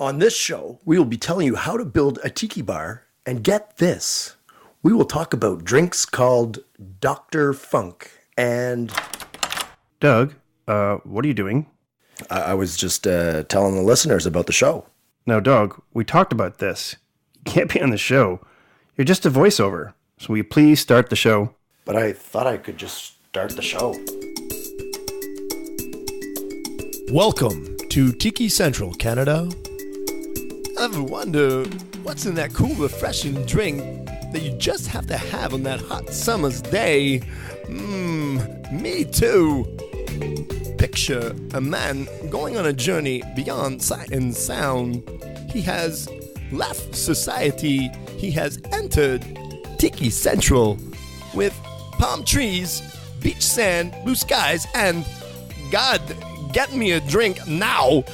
On this show, we will be telling you how to build a tiki bar, and get this, we will talk about drinks called Dr. Funk and... Doug, what are you doing? I was just telling the listeners about the show. Now, Doug, we talked about this. You can't be on the show. You're just a voiceover. So will you please start the show? But I thought I could just start the show. Welcome to Tiki Central, Canada. Ever wonder what's in that cool, refreshing drink that you just have to have on that hot summer's day? Me too. Picture a man going on a journey beyond sight and sound. He has left society. He has entered Tiki Central with palm trees, beach sand, blue skies, and God, get me a drink now.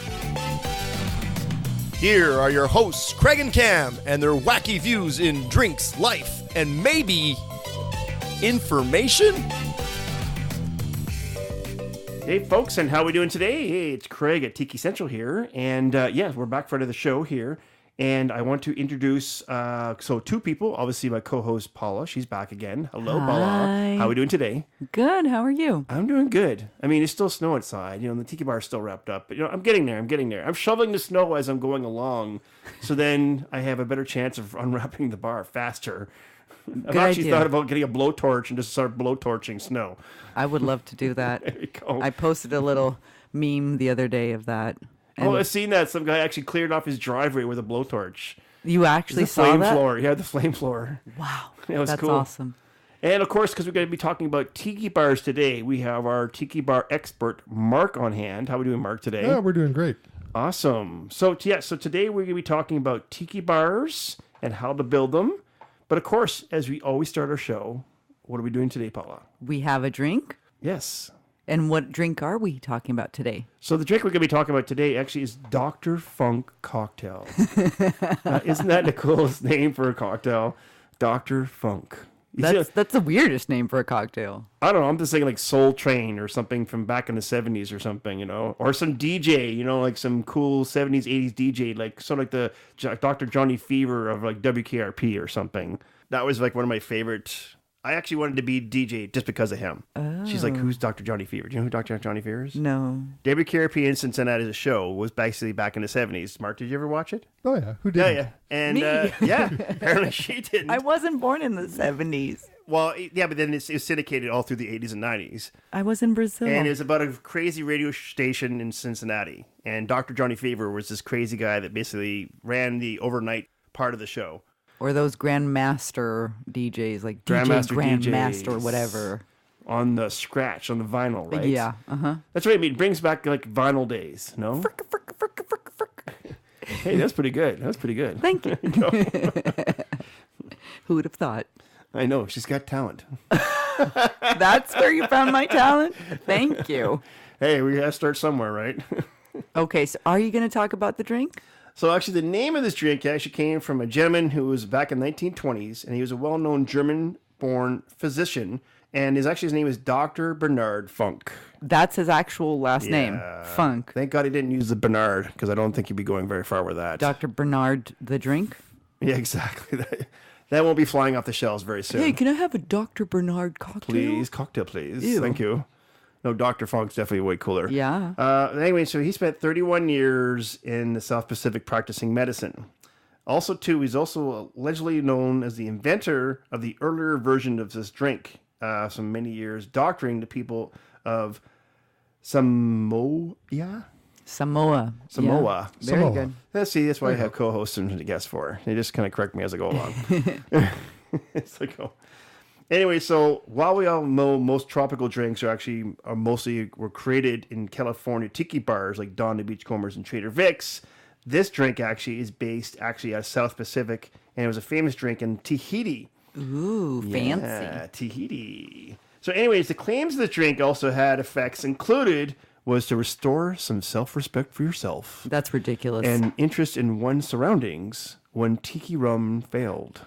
Here are your hosts, Craig and Cam, and their wacky views in drinks, life, and maybe information. Hey, folks, and how are we doing today? Hey, it's Craig at Tiki Central here, and we're back for another show here. And I want to introduce, two people. Obviously, my co-host, Paula. She's back again. Hello, Hi. Paula. How are we doing today? Good. How are you? I'm doing good. I mean, it's still snow outside. You know, the tiki bar is still wrapped up. But, I'm getting there. I'm shoveling the snow as I'm going along. So then I have a better chance of unwrapping the bar faster. I've actually thought about getting a blowtorch and just start blowtorching snow. I would love to do that. There you go. I posted a little meme the other day of that. I've seen that. Some guy actually cleared off his driveway with a blowtorch. You actually saw flame that? Floor. Yeah, the flame floor. Wow. That was That's cool. awesome. And of course, because we're going to be talking about tiki bars today, we have our tiki bar expert, Mark, on hand. How are we doing, Mark, today? Yeah, we're doing great. Awesome. So today we're going to be talking about tiki bars and how to build them. But of course, as we always start our show, what are we doing today, Paula? We have a drink. Yes. And what drink are we talking about today? So the drink we're going to be talking about today actually is Dr. Funk Cocktail. Isn't that the coolest name for a cocktail? Dr. Funk. That's the weirdest name for a cocktail. I don't know. I'm just thinking like Soul Train or something from back in the 70s or something, or some DJ, like some cool 70s, 80s DJ, like sort of like the Dr. Johnny Fever of like WKRP or something. That was like one of my favorite. I actually wanted to be DJ just because of him. Oh. She's like, who's Dr. Johnny Fever? Do you know who Dr. Johnny Fever is? No. WKRP in Cincinnati as a show was basically back in the 70s. Mark, did you ever watch it? Oh, yeah. Who did? Yeah. And Me. apparently she didn't. I wasn't born in the 70s. Well, yeah, but then it was syndicated all through the 80s and 90s. I was in Brazil. And it was about a crazy radio station in Cincinnati. And Dr. Johnny Fever was this crazy guy that basically ran the overnight part of the show. Or those Grandmaster DJs, like Grandmaster DJ DJs. Grandmaster or whatever. On the scratch, on the vinyl, right? Yeah, uh-huh. That's right. I mean, it brings back like vinyl days, no? Hey, that's pretty good. Thank you. Who would have thought? I know. She's got talent. That's where you found my talent? Thank you. Hey, we got to start somewhere, right? Okay, so are you going to talk about the drink? So actually, the name of this drink actually came from a gentleman who was back in the 1920s, and he was a well-known German-born physician, and his name is Dr. Bernard Funk. That's his actual last name, Funk. Thank God he didn't use the Bernard, because I don't think he'd be going very far with that. Dr. Bernard the drink? Yeah, exactly. That won't be flying off the shelves very soon. Hey, can I have a Dr. Bernard cocktail? Please, cocktail, please. Ew. Thank you. No, Dr. Funk's definitely way cooler. Yeah. Anyway, so he spent 31 years in the South Pacific practicing medicine. Also, too, he's also allegedly known as the inventor of the earlier version of this drink. So many years doctoring the people of Samoa. Samoa. Yeah. Very good. That's why I have co-hosts and guests for. They just kind of correct me as I go along. It's like, oh. Anyway, so while we all know most tropical drinks were created in California tiki bars like Don the Beachcombers and Trader Vic's, this drink actually is based out of South Pacific, and it was a famous drink in Tahiti. Ooh, fancy. Yeah, Tahiti. So anyways, the claims of the drink also had effects included was to restore some self-respect for yourself. That's ridiculous. And interest in one's surroundings when tiki rum failed.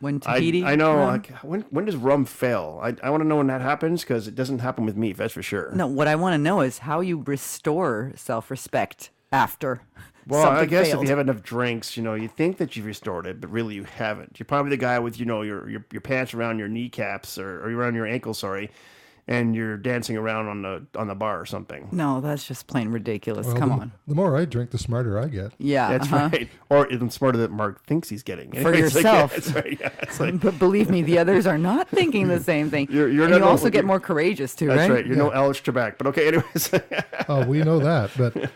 When Tahiti? I know. rum? Like, when does rum fail? I want to know when that happens, because it doesn't happen with me, that's for sure. No, what I want to know is how you restore self-respect. after. Well, I something guess failed. if you have enough drinks, you think that you've restored it, but really you haven't. You're probably the guy with, your pants around your kneecaps or around your ankles, sorry, and you're dancing around on the bar or something. No, that's just plain ridiculous. Well, Come on. The more I drink, the smarter I get. Yeah. That's right. Or even smarter that Mark thinks he's getting. For It's like, yourself. that's right. Yeah, it's like, But believe me, the others are not thinking the same thing. You're and not- you no, also get you're- more courageous too, that's right? right. You're no Alex Trebek. But okay, anyways. Oh, we know that, but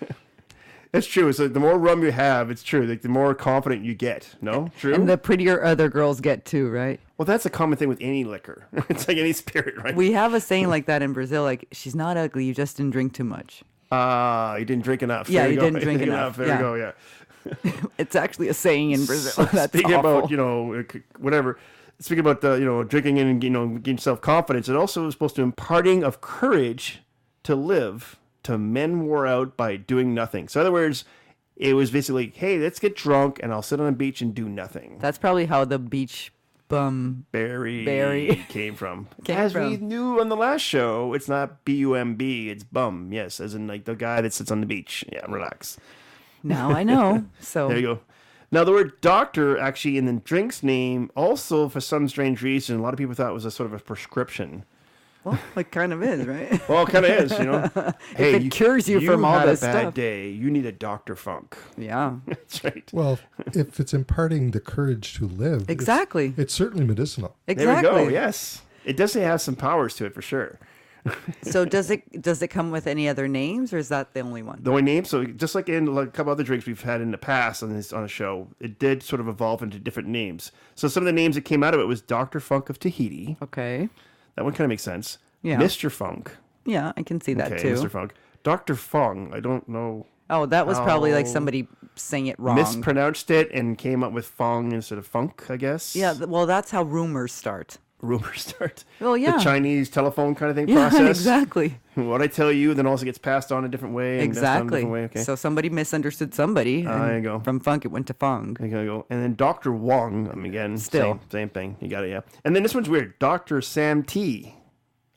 It's true. So the more rum you have, it's true. Like the more confident you get. No? True? And the prettier other girls get too, right? Well, that's a common thing with any liquor. It's like any spirit, right? We have a saying like that in Brazil, like, she's not ugly, you just didn't drink too much. You didn't drink enough. Yeah, There you go. didn't drink enough. There Yeah. you go, yeah. It's actually a saying in Brazil. So That's speaking awful. about, whatever. Speaking about, drinking and, getting self-confidence, it also is supposed to imparting of courage to live to men wore out by doing nothing. So in other words, it was basically, hey, let's get drunk and I'll sit on the beach and do nothing. That's probably how the beach bum. Barry came from. Came As from. we knew on the last show, it's not B-U-M-B, it's bum. Yes, as in like the guy that sits on the beach. Yeah, relax. Now I know. So There you go. Now, the word doctor actually in the drink's name also, for some strange reason, a lot of people thought it was a sort of a prescription. well, it kind of is, right? Well, it kind of is, Hey, it cures you from all had this a bad stuff. day. You need a Dr. Funk. Yeah. That's right. well, if it's imparting the courage to live, it's- Exactly. it's certainly medicinal. Exactly. There we go. Yes. It does have some powers to it for sure. So does it come with any other names, or is that the only one? The only name, so just like in a couple other drinks we've had in the past on the show, it did sort of evolve into different names. So some of the names that came out of it was Dr. Funk of Tahiti. Okay. That one kind of makes sense. Yeah. Mr. Funk. Yeah, I can see that Okay, too. Mr. Funk. Dr. Fong. I don't know. Oh, that was probably like Oh. somebody saying it wrong. Mispronounced it and came up with Fong instead of Funk, I guess. Yeah, well, that's how rumors start. Rumors start. Well, yeah. The Chinese telephone kind of thing Yeah, process. exactly. What I tell you then also gets passed on a different way. And passed on a Exactly. different way. Okay. So somebody misunderstood somebody. There and you go. From Funk, it went to Fong. There you go. And then Dr. Wong, again, Still. same thing. You got it, yeah. And then this one's weird. Dr. Sam T.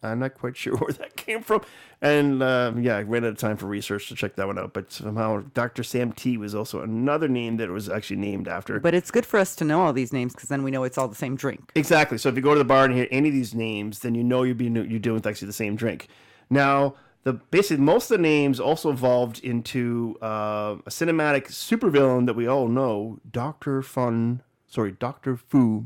I'm not quite sure where that came from. And I ran out of time for research to check that one out. But somehow Dr. Sam T was also another name that it was actually named after. But it's good for us to know all these names because then we know it's all the same drink. Exactly. So if you go to the bar and hear any of these names, then you know you're dealing with actually the same drink. Now, basically most of the names also evolved into a cinematic supervillain that we all know, Dr. Fu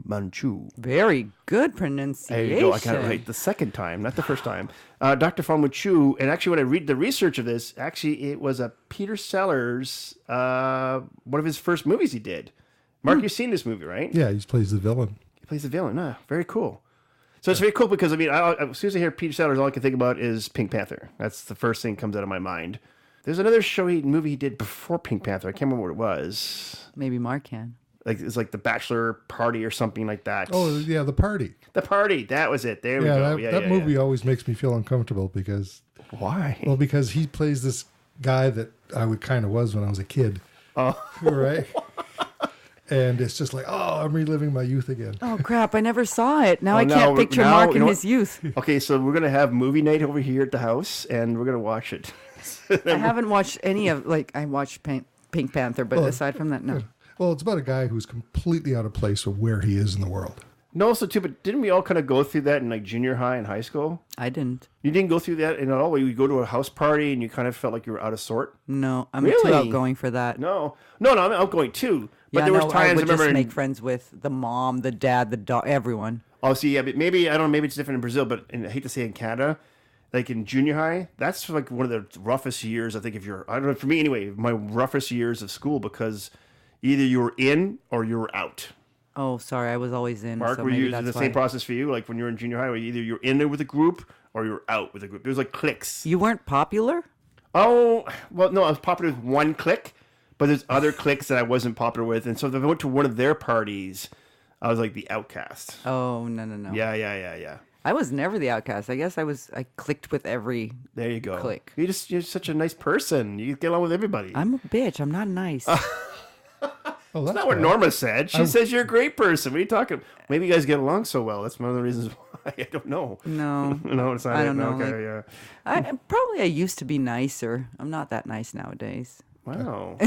Manchu. Very good pronunciation. There you go. I got it right the second time, not the first time. Dr. Fu Manchu, and actually when I read the research of this, actually it was a Peter Sellers, one of his first movies he did. Mark, you've seen this movie, right? Yeah, he plays the villain. He plays the villain. Ah, very cool. So it's very cool because, as soon as I hear Peter Sellers, all I can think about is Pink Panther. That's the first thing that comes out of my mind. There's another movie he did before Pink Panther. I can't remember what it was. Maybe Mark can. It's like the Bachelor Party or something like that. Oh, yeah, The Party. The Party. That was it. There we go. That movie always makes me feel uncomfortable because Why? because he plays this guy that I kind of was when I was a kid. Oh. Right? And it's just like, oh, I'm reliving my youth again. Oh, crap. I never saw it. Now Oh, I can't now- picture now- Mark you in know his youth. Okay, so we're going to have movie night over here at the house, and we're going to watch it. I haven't watched any of, I watched Pink Panther, but aside from that, no. Well, it's about a guy who's completely out of place of where he is in the world. No, so too, but didn't we all kind of go through that in like junior high and high school? I didn't. You didn't go through that in at all? Where you go to a house party and you kind of felt like you were out of sort? No, I'm Really? too outgoing for that. No, I'm outgoing too. But Yeah, there was no, times I would remember. just make friends with the mom, the dad, the dog, everyone. Oh, see, yeah, but maybe I don't know. Maybe it's different in Brazil, but I hate to say in Canada, like in junior high, that's like one of the roughest years. I think I don't know, for me anyway, my roughest years of school because either you were in or you were out. Oh, sorry, I was always in. Mark, so were maybe you that's the why. same process for you? Like when you were in junior high, where either you're in there with a group or you're out with a group. It was like cliques. You weren't popular? Oh, well, no, I was popular with one clique, but there's other cliques that I wasn't popular with. And so if I went to one of their parties, I was like the outcast. Oh, no. Yeah. I was never the outcast. I guess I clicked with every. There you go. Clique. You're such a nice person. You get along with everybody. I'm a bitch. I'm not nice. Oh, That's not what Norma said. She says you're a great person. What are you talking? Maybe you guys get along so well. That's one of the reasons why. I don't know. No. No, it's not. I don't know, Okay, like- yeah. I used to be nicer. I'm not that nice nowadays. Wow.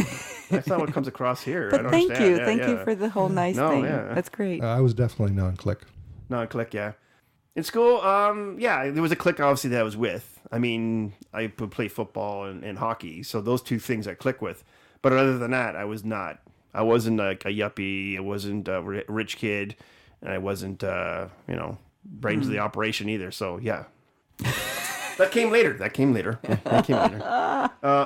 That's not what comes across here. I But don't thank understand. you. Yeah, Thank you yeah. for the whole nice No, thing. yeah. That's great. I was definitely non-click. Non-click, yeah. In school, yeah, there was a clique obviously that I was with. I mean, I would play football and hockey, so those two things I click with. But other than that, I was not. I wasn't like a yuppie. I wasn't a rich kid, and I wasn't, brains of the operation either. So yeah, that came later.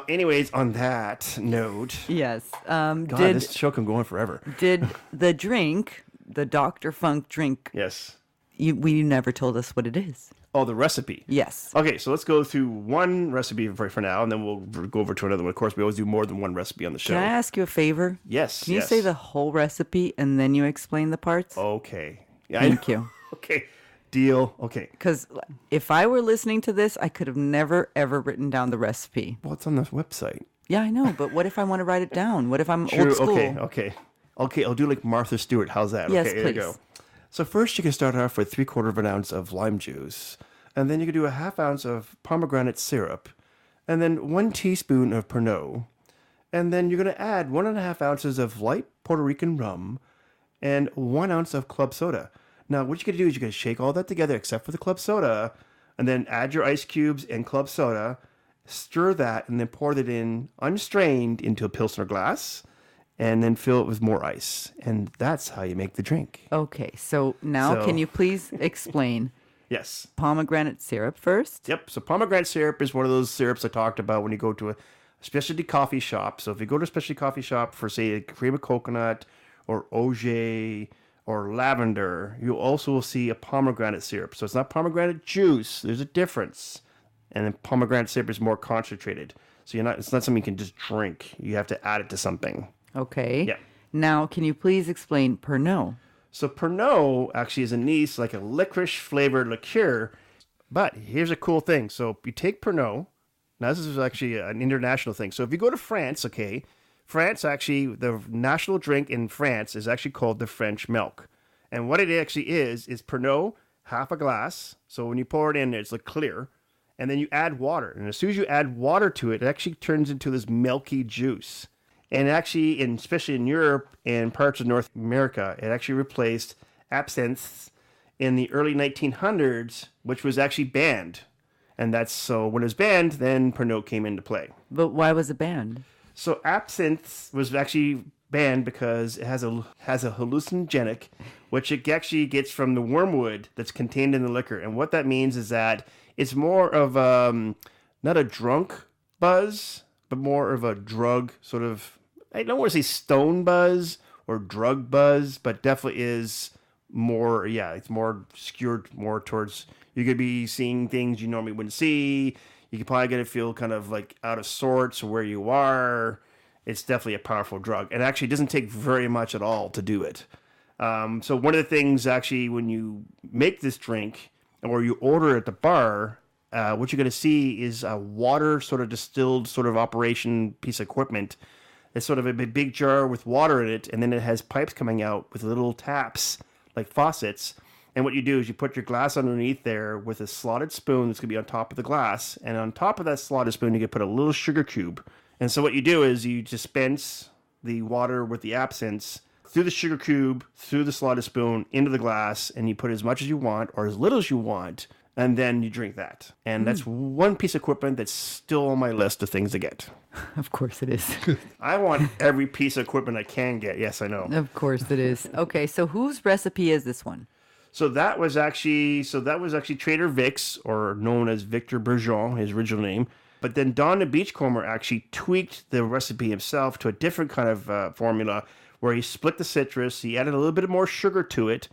Anyways, on that note, Yes. God, this show can go on forever. Did the drink, the Dr. Funk drink, Yes. we never told us what it is. Oh, the recipe. Yes. Okay, so let's go through one recipe for now, and then we'll go over to another one. Of course, we always do more than one recipe on the show. Can I ask you a favor? Yes. Can you say the whole recipe and then you explain the parts? Okay. Yeah, Thank you. Okay. Deal. Okay. Because if I were listening to this, I could have never, ever written down the recipe. Well, it's on the website. Yeah, I know. But what if I want to write it down? What if I'm old school? Okay. I'll do like Martha Stewart. How's that? Yes, okay, Here you please. go. So first, you can start off with 3/4 of an ounce of lime juice, and then you can do a 1/2 ounce of pomegranate syrup, and then 1 teaspoon of Pernod, and then you're going to add 1.5 ounces of light Puerto Rican rum, and 1 ounce of club soda. Now, what you're going to do is you're going to shake all that together except for the club soda, and then add your ice cubes and club soda, stir that, and then pour that in unstrained into a Pilsner glass, and then fill it with more ice. And that's how you make the drink. Okay, so now can you please explain Yes. pomegranate syrup first? Yep. So pomegranate syrup is one of those syrups I talked about when you go to a specialty coffee shop. So if you go to a specialty coffee shop for, say, a cream of coconut or OJ or lavender, you also will see a pomegranate syrup. So it's not pomegranate juice. There's a difference. And then pomegranate syrup is more concentrated. So it's not something you can just drink. You have to add it to something. Okay. Yeah. Now, can you please explain Pernod? So Pernod actually is like a licorice flavored liqueur. But here's a cool thing. So you take Pernod. Now this is actually an international thing. So if you go to France, okay, France actually, the national drink in France is actually called the French milk. And what it actually is Pernod, 1/2 a glass. So when you pour it in, it's like clear. And then you add water. And as soon as you add water to it, it actually turns into this milky juice. And actually, especially in Europe and parts of North America, it actually replaced absinthe in the early 1900s, which was actually banned. And that's so when it was banned, then Pernod came into play. But why was it banned? So absinthe was actually banned because it has a hallucinogenic, which it actually gets from the wormwood that's contained in the liquor. And what that means is that it's more of not a drunk buzz, but more of a drug sort of, I don't want to say stone buzz or drug buzz, but definitely is more, it's more skewed more towards, you could be seeing things you normally wouldn't see. You could probably get to feel kind of like out of sorts where you are. It's definitely a powerful drug. It actually doesn't take very much at all to do it. So one of the things actually when you make this drink or you order at the bar, what you're going to see is a water sort of distilled sort of operation piece of equipment. It's sort of a big jar with water in it, and then it has pipes coming out with little taps like faucets. And what you do is you put your glass underneath there with a slotted spoon that's going to be on top of the glass. And on top of that slotted spoon, you can put a little sugar cube. And so what you do is you dispense the water with the absinthe through the sugar cube, through the slotted spoon, into the glass, and you put as much as you want or as little as you want, and then you drink that. And that's one piece of equipment that's still on my list of things to get. Of course it is. I want every piece of equipment I can get. Yes, I know. Of course it is. Okay, so whose recipe is this one? So that was actually Trader Vic's, or known as Victor Bourgeon, his original name. But then Don the Beachcomber actually tweaked the recipe himself to a different kind of formula where he split the citrus, he added a little bit more sugar to it,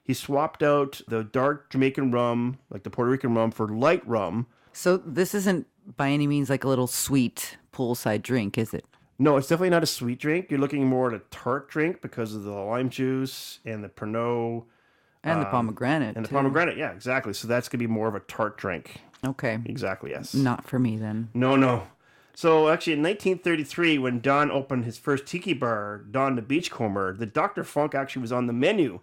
he swapped out the dark Jamaican rum, like the Puerto Rican rum, for light rum. So this isn't by any means like a little sweet poolside drink, is it? No, it's definitely not a sweet drink. You're looking more at a tart drink because of the lime juice and the Pernod. And the pomegranate. And the too. pomegranate, yeah, exactly. So that's going to be more of a tart drink. Okay. Exactly, yes. Not for me then. No. So actually in 1933, when Don opened his first tiki bar, Don the Beachcomber, the Dr. Funk actually was on the menu.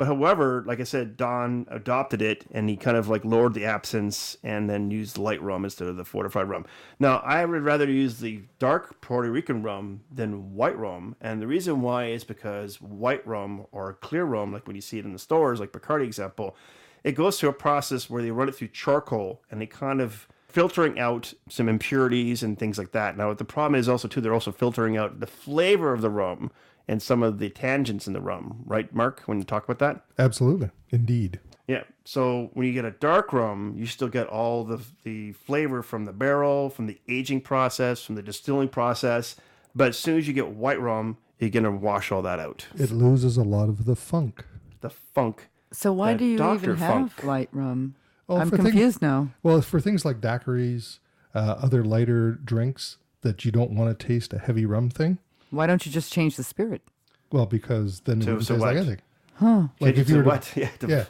But however, like I said, Don adopted it, and he kind of like lowered the absinthe and then used light rum instead of the fortified rum. Now, I would rather use the dark Puerto Rican rum than white rum, and the reason why is because white rum or clear rum, like when you see it in the stores, like Bacardi example, it goes through a process where they run it through charcoal, and they kind of filtering out some impurities and things like that. Now, the problem is also, too, they're also filtering out the flavor of the rum and some of the tangents in the rum. Right, Mark, when you talk about that? Absolutely. Indeed. Yeah. So when you get a dark rum, you still get all the flavor from the barrel, from the aging process, from the distilling process. But as soon as you get white rum, you're going to wash all that out. It loses a lot of the funk. The funk. So why The do you Dr. even have Funk. light rum? Oh, I'm for confused now. Well, for things like daiquiris, other lighter drinks that you don't want to taste a heavy rum thing, Why don't you just change the spirit? well, because then it To- wouldn't so taste like what? anything. Like if you were to- what? Yeah. Yeah.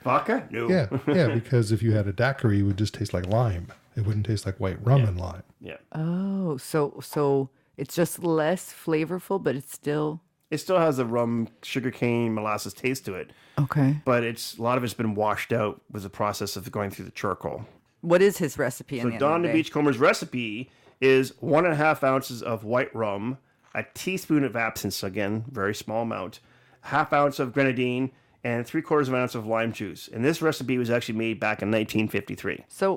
Vodka? No. Yeah, because if you had a daiquiri, it would just taste like lime. It wouldn't taste like white rum and lime. Yeah. Oh, so it's just less flavorful, but it's still It still has the rum, sugarcane, molasses taste to it, okay. but a lot of it's been washed out with the process of going through the charcoal. What is his recipe? So in the Don end the of the day? Beachcomber's recipe is 1.5 ounces of white rum, a teaspoon of absinthe, again, very small amount, half ounce of grenadine, and 3/4 of an ounce of lime juice. And this recipe was actually made back in 1953. So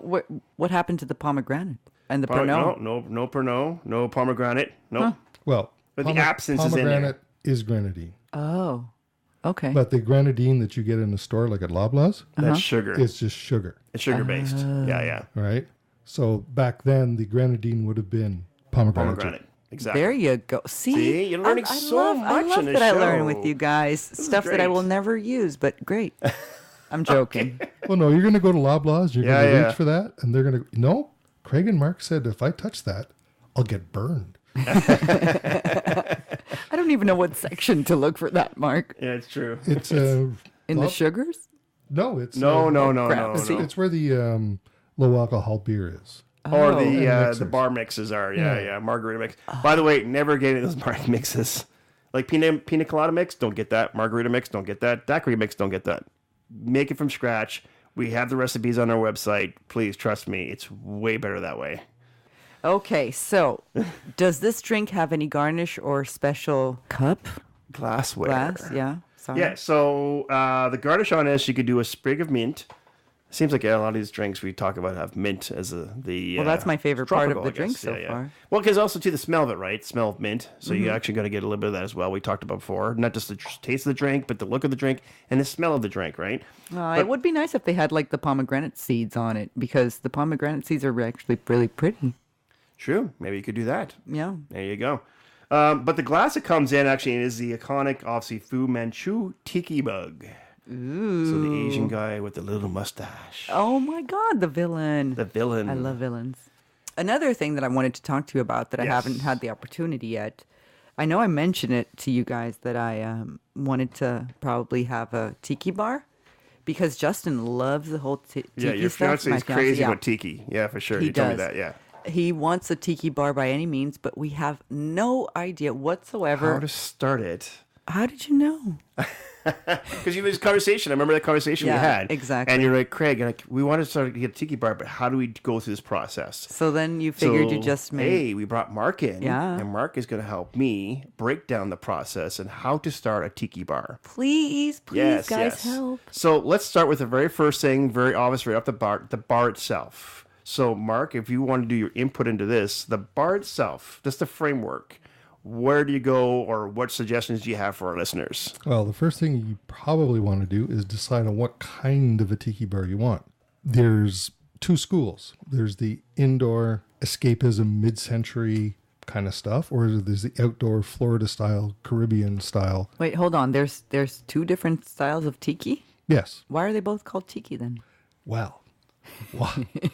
what happened to the pomegranate and the Pernod? No Pernod, no pomegranate, no. Well, But the absinthe is in there. pomegranate is grenadine. Oh, okay. But the grenadine that you get in the store, like at Loblaws, That's sugar. it's just sugar, It's sugar based. Yeah. right? So back then, the grenadine would have been pomegranate. Pomegranate. Exactly. There you go. See, you're learning so much I love in that this I learn show. with you guys stuff that I great. will never use, but great. I'm joking. Well, no, you're going to go to Loblaws, you're Yeah, going to yeah. reach for that, and they're going to, no, Craig and Mark said if I touch that, I'll get burned. I don't even know what section to look for that, Mark. Yeah, it's true. It's In the well, sugars? no, it's No. crap. See? It's where the low alcohol beer is. Or Oh. the mixers. bar mixes are. Yeah. Margarita mix. By the way, never get any of those bar mixes. Like pina colada mix, don't get that. Margarita mix, don't get that. Daiquiri mix, don't get that. Make it from scratch. We have the recipes on our website. Please trust me. It's way better that way. Okay, so does this drink have any garnish or special cup? Glassware. Glass? Yeah. Sorry. Yeah, so the garnish on this, you could do a sprig of mint. Seems like a lot of these drinks we talk about have mint as the. Well, that's my favorite part of tropical, the I drink guess. so far. Well, because also too the smell of it, right? Smell of mint. So you actually got to get a little bit of that as well. We talked about before, not just the taste of the drink, but the look of the drink and the smell of the drink, right? It would be nice if they had like the pomegranate seeds on it because the pomegranate seeds are actually really pretty. True. Maybe you could do that. Yeah. There you go. But the glass it comes in actually is the iconic, obviously, Fu Manchu Tiki mug. Ooh. So the Asian guy with the little mustache. Oh my God, the villain. The villain. I love villains. Another thing that I wanted to talk to you about that I Yes. haven't had the opportunity yet. I know I mentioned it to you guys that I wanted to probably have a tiki bar because Justin loves the whole tiki Yeah, your stuff. fiance My is fiancé, crazy yeah. about tiki. Yeah, for sure. He You told me does. that, yeah. He wants a tiki bar by any means, but we have no idea whatsoever. How to start it. How did you know? Because you had this conversation. I remember that conversation we Yeah, had. exactly. And you're like, Craig, like, we want to start to get a tiki bar, but how do we go through this process? So then you figured you So, just made. Hey, we brought Mark in. Yeah. And Mark is going to help me break down the process and how to start a tiki bar. Please, Yes, guys, yes. help. So let's start with the very first thing, very obvious, right off the bar itself. So, Mark, if you want to do your input into this, the bar itself, just the framework, where do you go or what suggestions do you have for our listeners? Well, the first thing you probably want to do is decide on what kind of a tiki bar you want. There's two schools. There's the indoor escapism mid-century kind of stuff, or there's the outdoor Florida style, Caribbean style. Wait, hold on. There's two different styles of tiki. Yes. Why are they both called tiki then? Wow.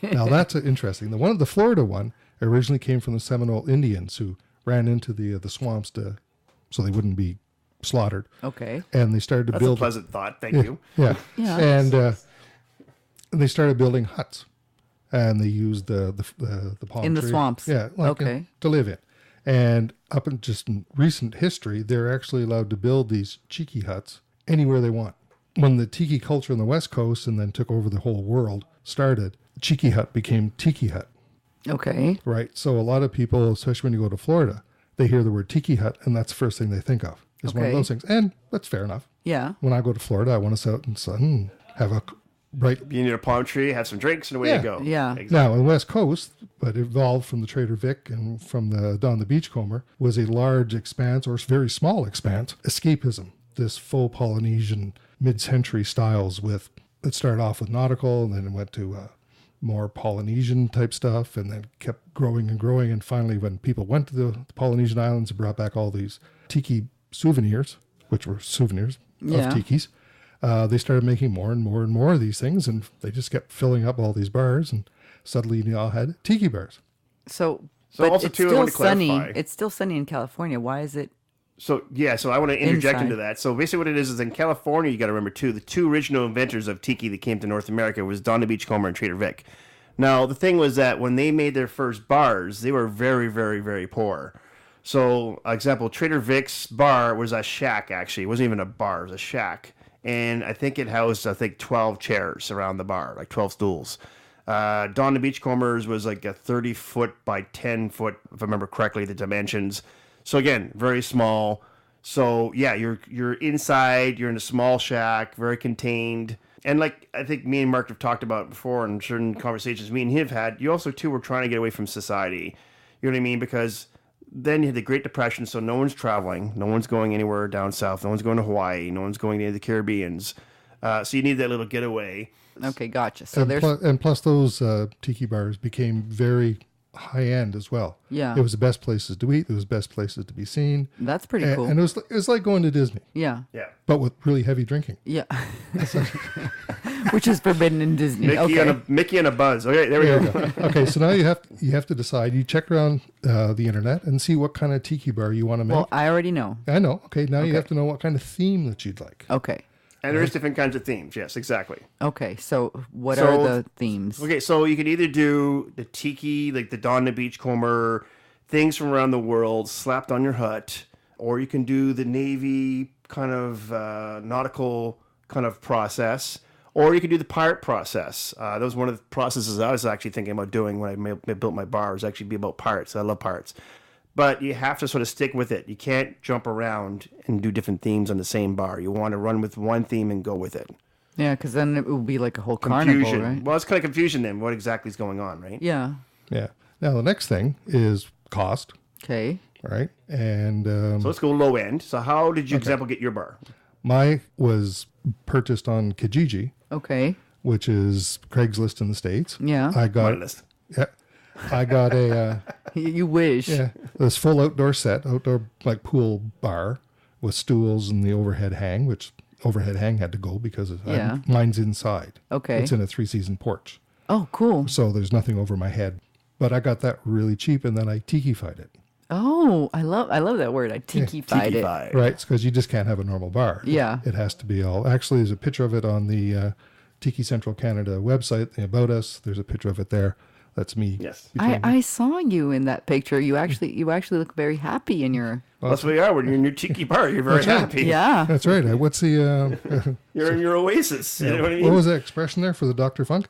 Now that's interesting. The Florida one originally came from the Seminole Indians who ran into the swamps so they wouldn't be slaughtered. Okay. And they started to That's a build pleasant thought. Thank you. Yeah. Yeah. And they started building huts, and they used the palm In the tree. swamps. Yeah. Okay. To live in. And up in just in recent history, they're actually allowed to build these cheeky huts anywhere they want. when the tiki culture on the West Coast and then took over the whole world started, Cheeky Hut became Tiki Hut, Okay. right? So a lot of people, especially when you go to Florida, they hear the word Tiki Hut and that's the first thing they think of. It's one of Okay. those things. And that's fair enough. Yeah. When I go to Florida, I want to sit out in the sun, have a bright... You need a palm tree, have some drinks, and away Yeah. you go. Yeah. Exactly. Now, on the West Coast, but evolved from the Trader Vic and from the Don the Beachcomber, was a large expanse, or very small expanse, escapism. This faux Polynesian mid-century styles with, it started off with nautical, and then it went to more Polynesian type stuff, and then kept growing and growing. And finally, when people went to the Polynesian islands and brought back all these tiki souvenirs, which were souvenirs Yeah. of tikis, they started making more and more and more of these things, and they just kept filling up all these bars, and suddenly you all had tiki bars. So So but also, it's too, I still want to sunny. clarify. It's still sunny in California. Why is it? So I want to interject Inside. into that. So basically what it is in California, you got to remember too, the two original inventors of tiki that came to North America was Don the Beachcomber and Trader Vic. Now, the thing was that when they made their first bars, they were very, very, very poor. So, example, Trader Vic's bar was a shack, actually. It wasn't even a bar, it was a shack. And I think it housed, 12 chairs around the bar, like 12 stools. Don the Beachcomber's was like a 30-foot by 10-foot, if I remember correctly, the dimensions. So again, very small. So yeah, you're inside, you're in a small shack, very contained. And like I think me and Mark have talked about before in certain conversations me and him have had, you also too were trying to get away from society. You know what I mean? Because then you had the Great Depression, so no one's traveling, no one's going anywhere down south, no one's going to Hawaii, no one's going to the Caribbeans. So you need that little getaway. Okay, gotcha. So And, there's plus those tiki bars became very high-end as well. Yeah. It was the best places to eat. It was the best places to be seen. that's pretty And, cool. and it was like going to Disney, Yeah. Yeah. but with really heavy drinking. Yeah. Which is forbidden in Disney. Mickey and a buzz. Okay, there we go. Okay, so now you have to decide. You check around the internet and see what kind of tiki bar you want to make. Well, I already know. I know. Okay, now you have to know what kind of theme that you'd like. Okay. And there's different kinds of themes. Yes, exactly. Okay. So what So- are the themes? Okay, so you could either do the tiki, like the Don the Beachcomber, things from around the world slapped on your hut, or you can do the Navy kind of nautical kind of process, or you can do the pirate process. That was one of the processes I was actually thinking about doing when I built my bar, was actually be about pirates. I love pirates. But you have to sort of stick with it. You can't jump around and do different themes on the same bar. You want to run with one theme and go with it. Yeah, because then it will be like a whole Confusion. carnival, right? Well, it's kind of confusion then. What exactly is going on, right? Yeah. Yeah. Now the next thing is cost, Okay. right? And So let's go low end. So how did you, example, get your bar? my was purchased on Kijiji, Okay. which is Craigslist in the States. Yeah. I got Modernist. yeah, I got a You wish. this full outdoor like pool bar with stools and the overhead hang, which overhead hang had to go because Yeah. mine's inside. Okay. It's in a 3-season porch, Oh, cool. so there's nothing over my head. But I got that really cheap, and then I tiki-fied it. Oh, I love that word. I tiki-fied it. Tiki-fied. Right, it's because you just can't have a normal bar. Yeah. It has to be all. Actually, there's a picture of it on the Tiki Central Canada website, the About Us. There's a picture of it there. That's me. Yes. I saw you in that picture. You actually look very happy in your Well, that's what you are. When you're in your tiki bar, you're very happy. yeah. That's right. What's the You're in your oasis. You know what I mean? what was that expression there for the Dr. Funk?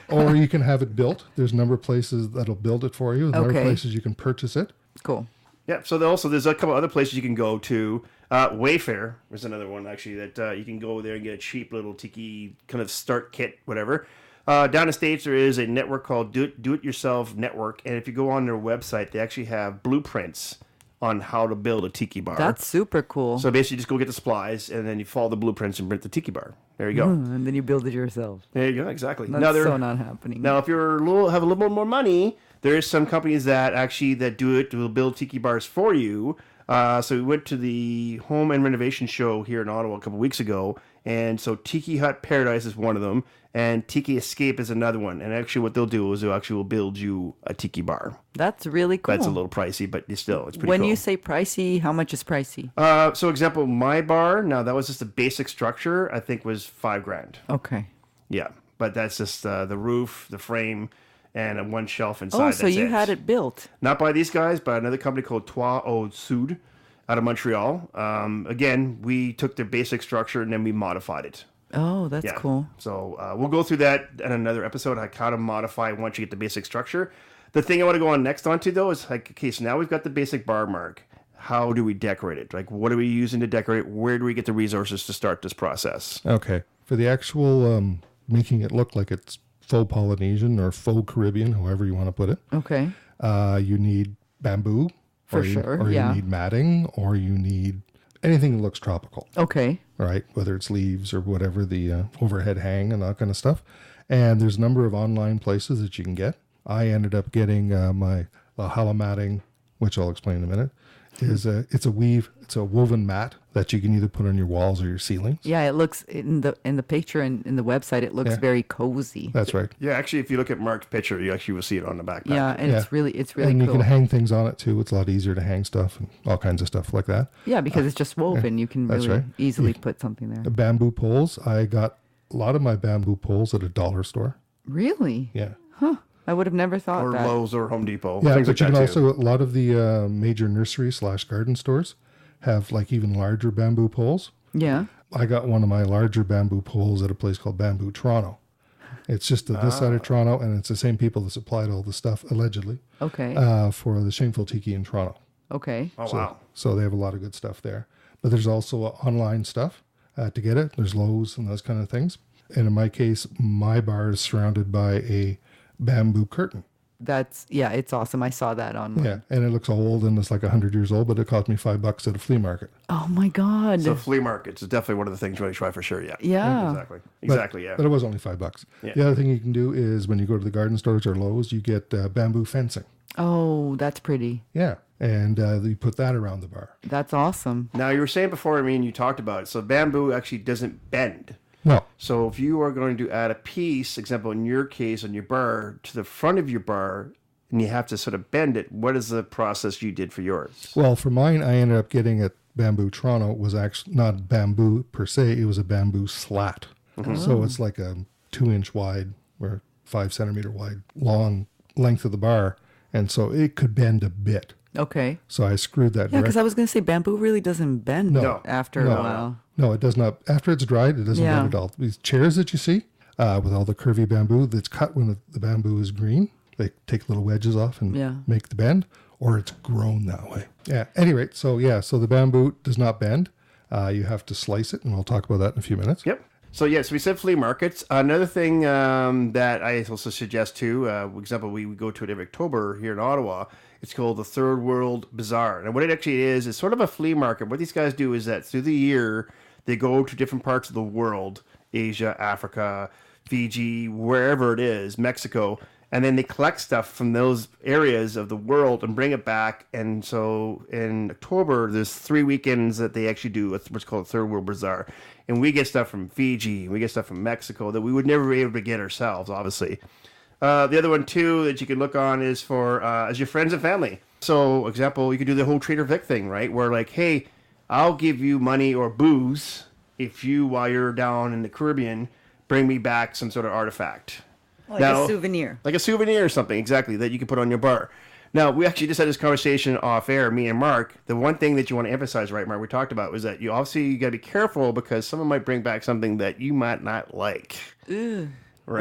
Or you can have it built. There's a number of places that'll build it for you. There's a number of Okay. places you can purchase it. Cool. Yeah. So there's a couple other places you can go to. Wayfair is another one actually that you can go there and get a cheap little tiki kind of start kit, whatever. Down in the States, there is a network called Do It Yourself Network, and if you go on their website, they actually have blueprints on how to build a tiki bar. That's super cool. So basically, just go get the supplies, and then you follow the blueprints and print the tiki bar. There you go. And then you build it yourself. There you go. Exactly. That's Now, so not happening. Now, if you're have a little bit more money, there is some companies that actually will build tiki bars for you. So we went to the home and renovation show here in Ottawa a couple weeks ago, and so Tiki Hut Paradise is one of them, and Tiki Escape is another one. And actually, what they'll do is will build you a tiki bar. That's really cool. That's a little pricey, but it's pretty when cool. you say pricey, how much is pricey? So example, my bar, now that was just a basic structure, I think was $5,000. Okay. Yeah, but that's just the roof, the frame, and one shelf inside. Oh, so that's you had it built. Not by these guys, but another company called Toit au Sud. out of Montreal. Again, we took their basic structure and then we modified it. Oh, that's cool. So we'll go through that in another episode, how to modify once you get the basic structure. The thing I want to go on next onto, though, is like, okay, so now we've got the basic bar mark. How do we decorate it? Like, what are we using to decorate? Where do we get the resources to start this process? Okay. For the actual making it look like it's faux Polynesian or faux Caribbean, however you want to put it, Okay. you need bamboo. For sure, Or yeah. you need matting, or you need anything that looks tropical, Okay. right? Whether it's leaves or whatever, the overhead hang and that kind of stuff. And there's a number of online places that you can get. I ended up getting my Lahala matting, which I'll explain in a minute. It's a woven mat that you can either put on your walls or your ceilings. Yeah, it looks in the picture and in the website. It looks Yeah. very cozy. That's right. Yeah, actually, if you look at Mark's picture, you actually will see it on the backpack. Yeah, and Yeah. it's really And cool. you can hang things on it too. It's a lot easier to hang stuff and all kinds of stuff like that. Yeah, because it's just woven. You can that's really right. easily put something there. The bamboo poles, I got a lot of my bamboo poles at a dollar store. Really? Yeah. I would have never thought Or that. Lowe's or Home Depot. Yeah, things but like you that can too. also, a lot of the major nursery/garden stores have like even larger bamboo poles. Yeah. I got one of my larger bamboo poles at a place called Bamboo Toronto. It's just this side of Toronto, and it's the same people that supplied all the stuff, allegedly, Okay. for the Shameful Tiki in Toronto. Okay. Oh, wow. So they have a lot of good stuff there. But there's also online stuff to get it. There's Lowe's and those kind of things. And in my case, my bar is surrounded by a bamboo curtain. It's awesome. I saw that on. Yeah, and it looks old and it's like 100 years old, but it cost me $5 at a flea market. Oh my God. So flea markets is definitely one of the things you want to try for sure. Yeah. yeah. Exactly. Yeah. But it was only $5. Yeah. The other thing you can do is when you go to the garden stores or Lowe's, you get bamboo fencing. Oh, that's pretty. Yeah, and you put that around the bar. That's awesome. Now, you were saying before, I mean, you talked about it. So bamboo actually doesn't bend. No, So if you are going to add a piece, example, in your case on your bar, to the front of your bar, and you have to sort of bend it, what is the process you did for yours? well, for mine, I ended up getting at Bamboo Toronto was actually not bamboo per se; it was a bamboo slat. So it's like a 2-inch wide or 5 centimeter wide long length of the bar, and so it could bend a bit. Okay. So I screwed that. Yeah, because I was going to say bamboo really doesn't bend No. after No. a while. No, it does not. After it's dried, it doesn't Yeah. bend at all. These chairs that you see with all the curvy bamboo that's cut when the bamboo is green, they take little wedges off and Yeah. make the bend, or it's grown that way. Yeah. At any rate, so the bamboo does not bend. You have to slice it, and we'll talk about that in a few minutes. Yep. So yes, we said flea markets. Another thing that I also suggest too, for example, we go to it every October here in Ottawa. It's called the Third World Bazaar. And what it actually is sort of a flea market. What these guys do is that through the year, they go to different parts of the world, Asia, Africa, Fiji, wherever it is, Mexico, and then they collect stuff from those areas of the world and bring it back. And so in October, there's 3 weekends that they actually do what's called Third World Bazaar. And we get stuff from Fiji, we get stuff from Mexico that we would never be able to get ourselves, obviously. The other one, too, that you can look on is for as your friends and family. So, example, you could do the whole Trader Vic thing, right? Where like, hey, I'll give you money or booze if you, while you're down in the Caribbean, bring me back some sort of artifact. Like Now- a souvenir. Like a souvenir or something, exactly, that you can put on your bar. Now, we actually just had this conversation off air, me and Mark. The one thing that you want to emphasize, right, Mark, we talked about was that you got to be careful because someone might bring back something that you might not like. Right?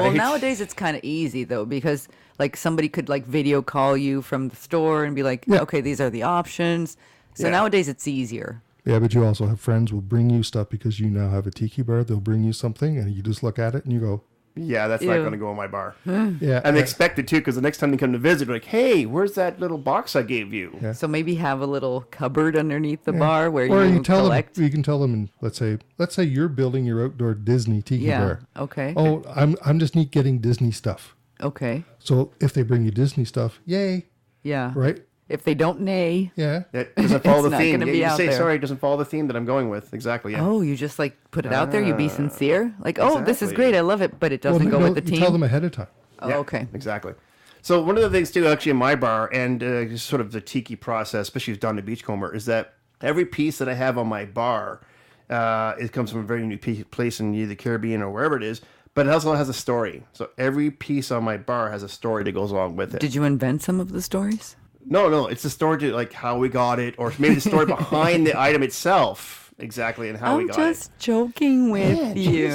Well, nowadays it's kind of easy though because like somebody could like video call you from the store and be like, Yeah. okay, these are the options. So Yeah. nowadays it's easier. Yeah, but you also have friends will bring you stuff because you now have a tiki bar. They'll bring you something, and you just look at it and you go, Yeah, that's not Ew. going to go in my bar. yeah. And they expect it too, because the next time they come to visit, they're like, hey, where's that little box I gave you? Yeah. So maybe have a little cupboard underneath the bar where or you you tell collect. them. You can tell them, and let's say you're building your outdoor Disney tiki Yeah. bar. Okay. Oh, I'm just neat getting Disney stuff. Okay. So if they bring you Disney stuff, yay, Yeah. right? If they don't nay, Yeah. It doesn't follow It's the not theme. gonna Yeah, be you out say, there. sorry, it doesn't follow the theme that I'm going with. Exactly, yeah. oh, you just like put it out there. You be sincere. Like, oh, this is exactly. great. I love it, but it doesn't go with the you team. tell them ahead of time. Oh, Yeah, okay. Exactly. So one of the things too, actually, in my bar and just sort of the tiki process, especially with Don the Beachcomber, is that every piece that I have on my bar, it comes from a very unique place in either the Caribbean or wherever it is, but it also has a story. So every piece on my bar has a story that goes along with it. Did you invent some of the stories? No, it's the story to like how we got it, or maybe the story behind the item itself. Exactly, and how we I'm got just joking with you.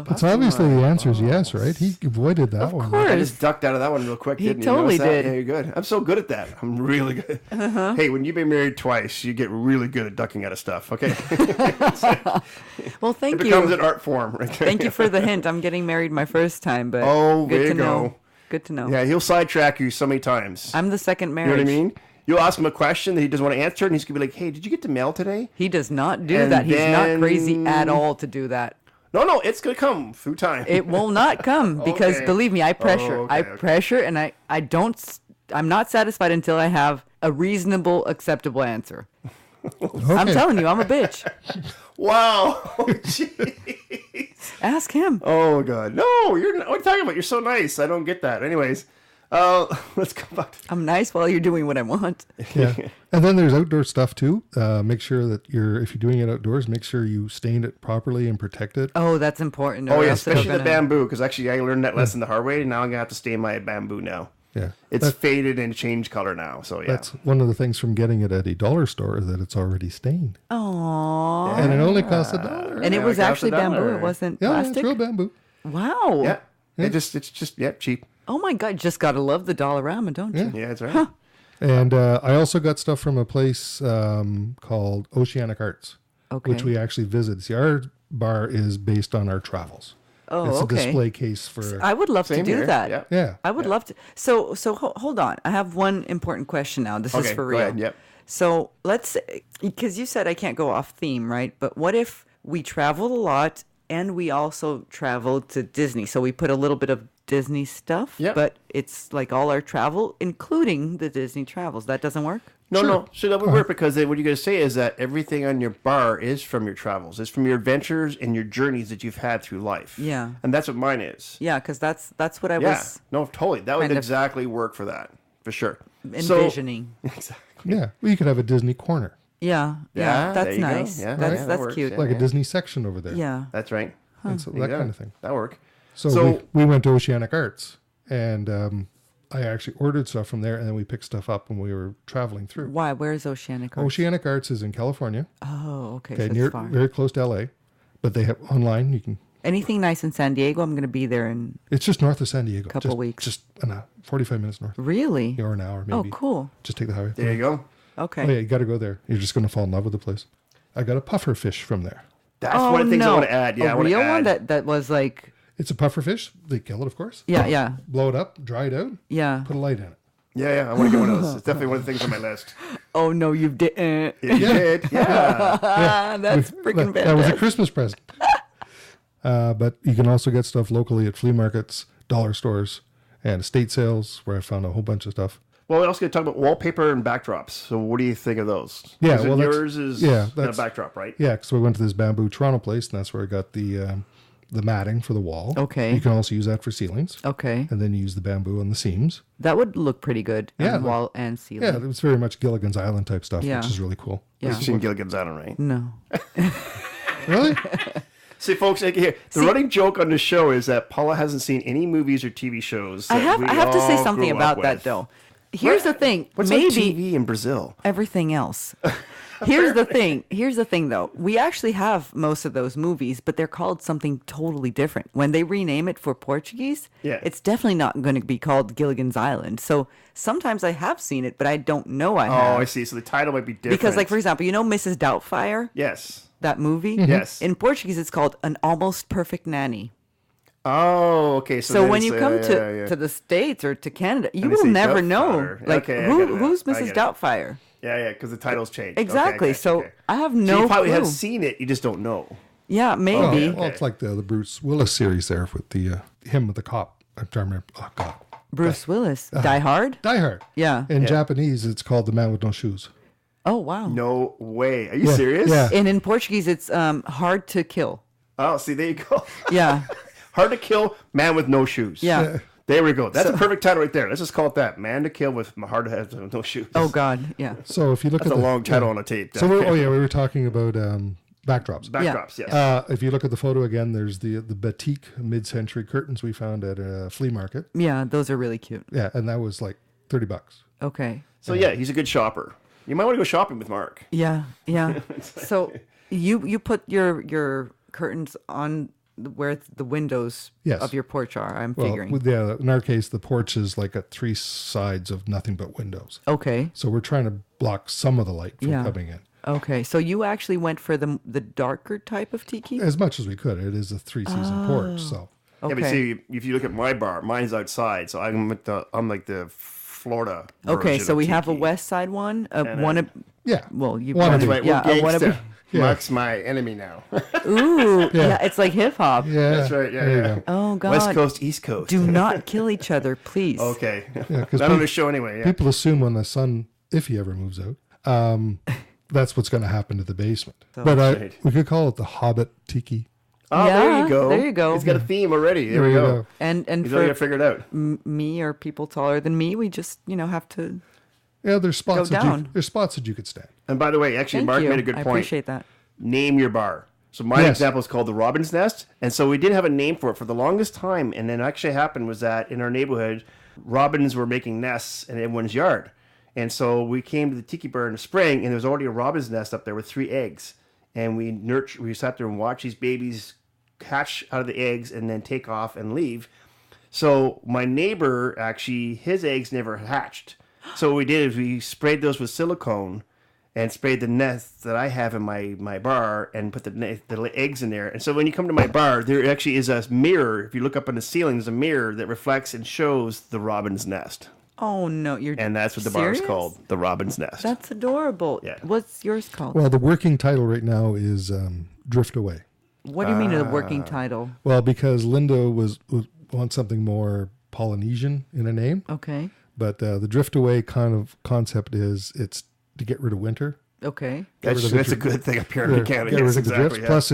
It's obviously the answer is yes, right? He avoided that one. Of it. I course. just ducked out of that one real quick, He didn't totally you? Notice that? did. Yeah, you're good. I'm so good at that. I'm really good. Hey, when you've been married twice, you get really good at ducking out of stuff, okay? Well, thank It becomes you. an art form. Right? Thank you for the hint. I'm getting married my first time, but Oh, good there to you know. go. Good to know. Yeah, he'll sidetrack you so many times. I'm the second You marriage. know what I mean? You'll ask him a question that he doesn't want to answer, and he's going to be like, hey, did you get the mail today? He does not do And that. He's not then- crazy at all to do that. No, it's going to come through time. It will not come because Okay. believe me, I pressure. Oh, okay, I okay. pressure, and I'm not satisfied until I have a reasonable, acceptable answer. I'm telling you, I'm a bitch. Wow. Oh, jeez. Ask him. Oh, God. No, you're not. What are you talking about? You're so nice. I don't get that. Anyways, let's come back to... I'm nice while you're doing what I want. Yeah. And then there's outdoor stuff too. Make sure that if you're doing it outdoors, make sure you stain it properly and protect it. Oh, that's important. Oh, or yeah, else it'll especially the gonna- bamboo, because actually I learned that lesson the hard way, and now I'm going to have to stain my bamboo now. Yeah. It's faded and changed color now, so yeah. That's one of the things from getting it at a dollar store is that it's already stained. Aww. And it only costs $1. And it was it costs actually $1. bamboo. It wasn't Yeah, plastic. it's real bamboo. Wow. Yeah. It's just cheap. Oh my God. Just gotta love the Dollarama, don't you? Yeah, that's right. And I also got stuff from a place called Oceanic Arts, Okay. which we actually visited. See, our bar is based on our travels. Oh, It's okay. a display case for... I would love to Same do here. that. Yeah. Yeah. I would love to. So hold on. I have one important question now. This is Okay, for go real. ahead, yep. So let's say, because you said I can't go off theme, right? But what if we traveled a lot and we also traveled to Disney? So we put a little bit of Disney stuff, Yep. but it's like all our travel, including the Disney travels. That doesn't work? No. So that would work because what you're going to say is that everything on your bar is from your travels. It's from your adventures and your journeys that you've had through life. Yeah. And that's what mine is. Yeah, because that's what I Yeah. was No, totally. That would kind of exactly work for that. For sure. envisioning. Exactly. Yeah. Well, you could have a Disney corner, Yeah, Yeah, there that's you go. nice. Yeah, that's that that's works, cute. yeah. like a Disney section over there. Yeah. That's right. And so that Yeah, kind of thing. That work. So we went to Oceanic Arts, and I actually ordered stuff from there, and then we picked stuff up when we were traveling through. Why? Where's Oceanic Arts? Oceanic Arts is in California, Oh, okay. okay, So near it's far. very close to LA, but they have online. You can. Anything nice in San Diego? I'm going to be there in It's just north of San Diego. Couple weeks. Just 45 minutes north, really. or an hour maybe. Oh, cool. Just take the highway. There you go. Okay. Oh yeah, you got to go there. You're just going to fall in love with the place. I got a puffer fish from there. That's one of the things I want to add. Yeah, I a want to real add. one that was like It's a puffer fish. They kill it, of course. yeah. Blow it up, dry it out, Yeah. put a light in it. Yeah, I want to get one of those. It's definitely one of the things on my list. Oh no, you didn't. You did. Yeah. That's freaking bad. That was a Christmas present. But you can also get stuff locally at flea markets, dollar stores, and estate sales, where I found a whole bunch of stuff. Well, we're also going to talk about wallpaper and backdrops. So what do you think of those? Yeah, Is it well, that's- yours is yeah, a that's- backdrop, right? Yeah, because we went to this bamboo Toronto place, and that's where I got the matting for the wall. Okay. You can also use that for ceilings. Okay. And then you use the bamboo on the seams. That would look pretty good Yeah, on wall and ceiling. Yeah, it was very much Gilligan's Island type stuff, Yeah. which is really cool. Yeah. You've seen Gilligan's Island, right? No. Really? See, folks, like here, the running joke on the show is that Paula hasn't seen any movies or TV shows. I that have to say all something grew about up that with. though. Here's the thing. What's maybe on TV in Brazil? everything else. Here's the thing. Here's the thing, though. We actually have most of those movies, but they're called something totally different. When they rename it for Portuguese, Yeah. it's definitely not going to be called Gilligan's Island. So sometimes I have seen it, but I don't know I have. Oh, I see. So the title might be different. Because, like, for example, you know Mrs. Doubtfire? yes. That movie? Yes. In Portuguese, it's called An Almost Perfect Nanny. Oh, okay. So then when it's, you come yeah. to the States or to Canada, you And they will say never know. Doubtfire. Like, Okay, I get it now. who's I Mrs. get it. Doubtfire? Yeah, because the title's changed. Exactly. Okay, So okay. I have So no you probably clue. have seen it, you just don't know. Yeah, maybe. Well, it's like the Bruce Willis series there with the him with the cop. I'm trying to remember. Oh, God. Bruce Willis. Die Hard? Die Hard. Yeah. In Japanese, it's called The Man with No Shoes. Oh, wow. No way. Are you Yeah, serious? yeah. And in Portuguese, it's Hard to Kill. Oh, see, there you go. Yeah. Hard to Kill, Man with No Shoes. Yeah. There we go. That's a perfect title right there. Let's just call it that. Man to Kill with Hard to Have No Shoes. Oh, God. Yeah. So if you look That's at a the long title on a tape. So we were talking about backdrops. Backdrops, yes. If you look at the photo again, there's the batik mid-century curtains we found at a flea market. Yeah, those are really cute. Yeah, and that was like $30. Okay. So yeah, he's a good shopper. You might want to go shopping with Mark. Yeah. So you put your curtains on where the windows Yes. of your porch are, I'm Well, figuring. in our case, the porch is like at 3 sides of nothing but windows. Okay. So we're trying to block some of the light from Yeah. coming in. Okay. So you actually went for the darker type of tiki? As much as we could. It is a 3-season porch, so. Okay. Yeah, but see, if you look at my bar, mine's outside, so I'm like the Florida. Okay, version so of we have a tiki. west side one. And One then- of Yeah. well, you Wanna wanna be. Right, yeah, we're wanna gangsta. Yeah. Mark's my enemy now. Ooh, yeah, it's like hip hop. Yeah. That's right. Yeah, there you yeah. go. Oh God. West Coast, East Coast. Do not kill each other, please. Okay. Yeah, 'cause Not on peop- the show anyway. Yeah. People assume when the son, if he ever moves out, that's what's going to happen to the basement. But right. we could call it the Hobbit Tiki. Oh, there Yeah, you go. there you go. He's got a theme already. There we you go. go. And He's already got it for figured out. me or people taller than me, we just have to. Yeah, there's spots Go down. there's spots that you could stand. And by the way, actually, Thank Mark you. made a good I point. appreciate that. Name your bar. So my Yes. example is called the Robin's Nest, and so we didn't have a name for it for the longest time. And then actually happened was that in our neighborhood, robins were making nests in everyone's yard, and so we came to the Tiki Bar in the spring, and there was already a robin's nest up there with 3 eggs, and we sat there and watched these babies hatch out of the eggs and then take off and leave. So my neighbor actually, his eggs never hatched. So what we did is we sprayed those with silicone and sprayed the nest that I have in my bar and put the eggs in there. And so when you come to my bar, there actually is a mirror. If you look up on the ceiling, there's a mirror that reflects and shows the robin's nest. Oh no, you're And that's what the bar is serious? called, the robin's nest. That's adorable. Yeah. What's yours called? Well, the working title right now is Drift Away. What do you mean a working title? Well, because Linda wants something more Polynesian in a name, Okay. but the Drift Away kind of concept is it's to get rid of winter. Okay. That's a good thing up here in Canada. Get rid Yes, of the exactly. drift. Yeah. Plus,